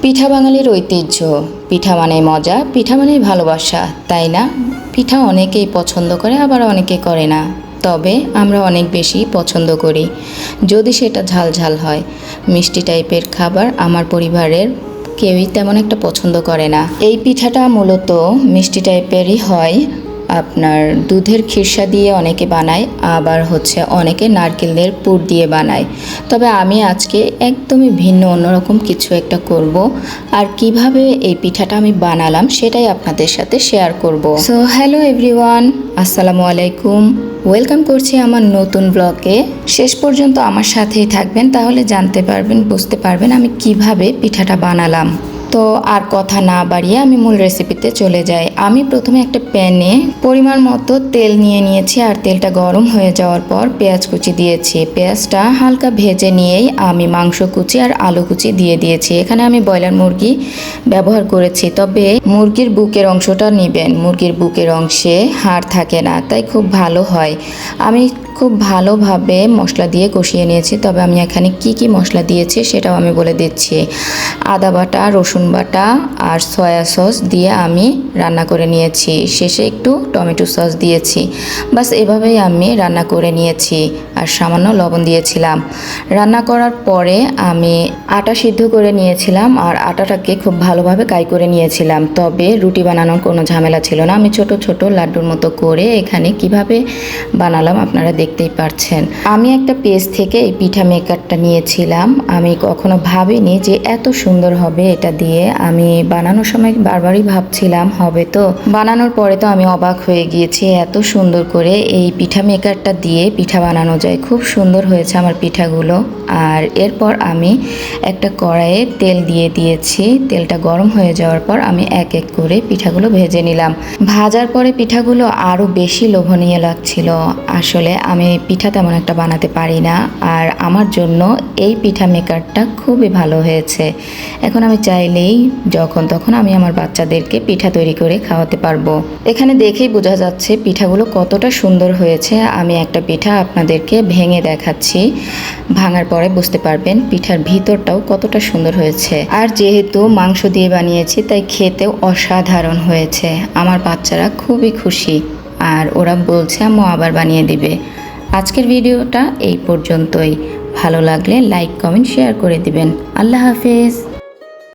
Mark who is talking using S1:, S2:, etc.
S1: পিঠা বাঙালির ঐতিহ্য। পিঠা মানে মজা, পিঠা মানে ভালোবাসা, তাই না? পিঠা অনেকেই পছন্দ করে, আবার অনেকে করে না। তবে আমরা অনেক বেশি পছন্দ করি যদি সেটা ঝাল ঝাল হয়। মিষ্টি টাইপের খাবার আমার পরিবারের কেউই তেমন একটা পছন্দ করে না। এই পিঠাটা মূলত মিষ্টি টাইপেরই হয়। আপনার দুধের খিরসা দিয়ে অনেকে বানায়, আবার অনেকে নারকেলের পুর দিয়ে বানায়। তবে আমি আজকে একদমই ভিন্ন অন্যরকম কিছু একটা করব, আর কিভাবে এই পিঠাটা আমি বানালাম সেটাই আপনাদের সাথে শেয়ার করব। সো হ্যালো এভরিওয়ান, আসসালামু আলাইকুম। ওয়েলকাম করছি আমার নতুন ব্লগে। শেষ পর্যন্ত আমার সাথেই থাকবেন, তাহলে জানতে পারবেন, বুঝতে পারবেন আমি কিভাবে পিঠাটা বানালাম। তো আর কথা না বাড়িয়ে আমি মূল রেসিপিতে চলে যাই। আমি প্রথমে একটা প্যানে পরিমাণ মতো তেল নিয়ে নিয়েছি, আর তেলটা গরম হয়ে যাওয়ার পর পেঁয়াজ কুচি দিয়েছি। পেঁয়াজটা হালকা ভেজে নিয়েই আমি মাংস কুচি আর আলু কুচি দিয়ে দিয়েছি। এখানে আমি ব্রয়লার মুরগি ব্যবহার করেছি, তবে মুরগির বুকের অংশটা নেবেন। মুরগির বুকের অংশে হাড় থাকে না, তাই খুব ভালো হয়। আমি খুব ভালোভাবে মশলা দিয়ে কষিয়ে নিয়েছি। তবে আমি এখানে কি মশলা দিয়েছি সেটাও আমি বলে দিচ্ছি। আদা বাটা, রসুন বাটা আর সয়া সস দিয়ে আমি রান্না করে নিয়েছি। শেষে একটু টমেটো সস দিয়েছি। বাস এভাবেই আমি রান্না করে নিয়েছি, আর সামান্য লবণ দিয়েছিলাম। রান্না করার পরে আমি আটা সিদ্ধ করে নিয়েছিলাম, আর আটাটাকে খুব ভালোভাবে কাই করে নিয়েছিলাম। তবে রুটি বানানোর কোনো ঝামেলা ছিল না। আমি ছোট ছোট লাড্ডুর মতো করে এখানে কিভাবে বানালাম আপনারা দেখতেই পাচ্ছেন। আমি একটা পেজ থেকে এই পিঠা মেকারটা নিয়েছিলাম। আমি কখনো ভাবিনি যে এত সুন্দর হবে এটা দিয়ে। আমি বানানোর সময় বারবারই ভাবছিলাম হবে তো, বানানোর পরে তো আমি অবাক হয়ে গিয়েছি। এত সুন্দর করে এই পিঠা মেকারটা দিয়ে পিঠা বানানো যায়। খুব সুন্দর হয়েছে আমার পিঠাগুলো। আর এরপর আমি একটা কড়াইয়ে তেল দিয়ে দিয়েছি। তেলটা গরম হয়ে যাওয়ার পর আমি এক এক করে পিঠাগুলো ভেজে নিলাম। ভাজার পরে পিঠাগুলো আরও বেশি লোভনীয় লাগছিল। আসলে আমি পিঠা তেমন একটা বানাতে পারি না, আর আমার জন্য এই পিঠা মেকারটা খুবই ভালো হয়েছে। এখন আমি চাইলেই যখন তখন আমি আমার বাচ্চাদেরকে পিঠা তৈরি করে খাওয়াতে পারবো। এখানে দেখেই বোঝা যাচ্ছে পিঠাগুলো কতটা সুন্দর হয়েছে। আমি একটা পিঠা আপনাদেরকে ভেঙে দেখাচ্ছি, ভাঙার পরে বুঝতে পারবেন পিঠার ভিতরটাও কতটা সুন্দর হয়েছে। আর যেহেতু মাংস দিয়ে বানিয়েছি তাই খেতেও অসাধারণ হয়েছে। আমার বাচ্চারা খুবই খুশি, আর ওরা বলছে আম্মু আবার বানিয়ে দিবে। আজকের ভিডিওটা এই পর্যন্তই। ভালো লাগলে লাইক, কমেন্ট, শেয়ার করে দিবেন। আল্লাহ হাফেজ।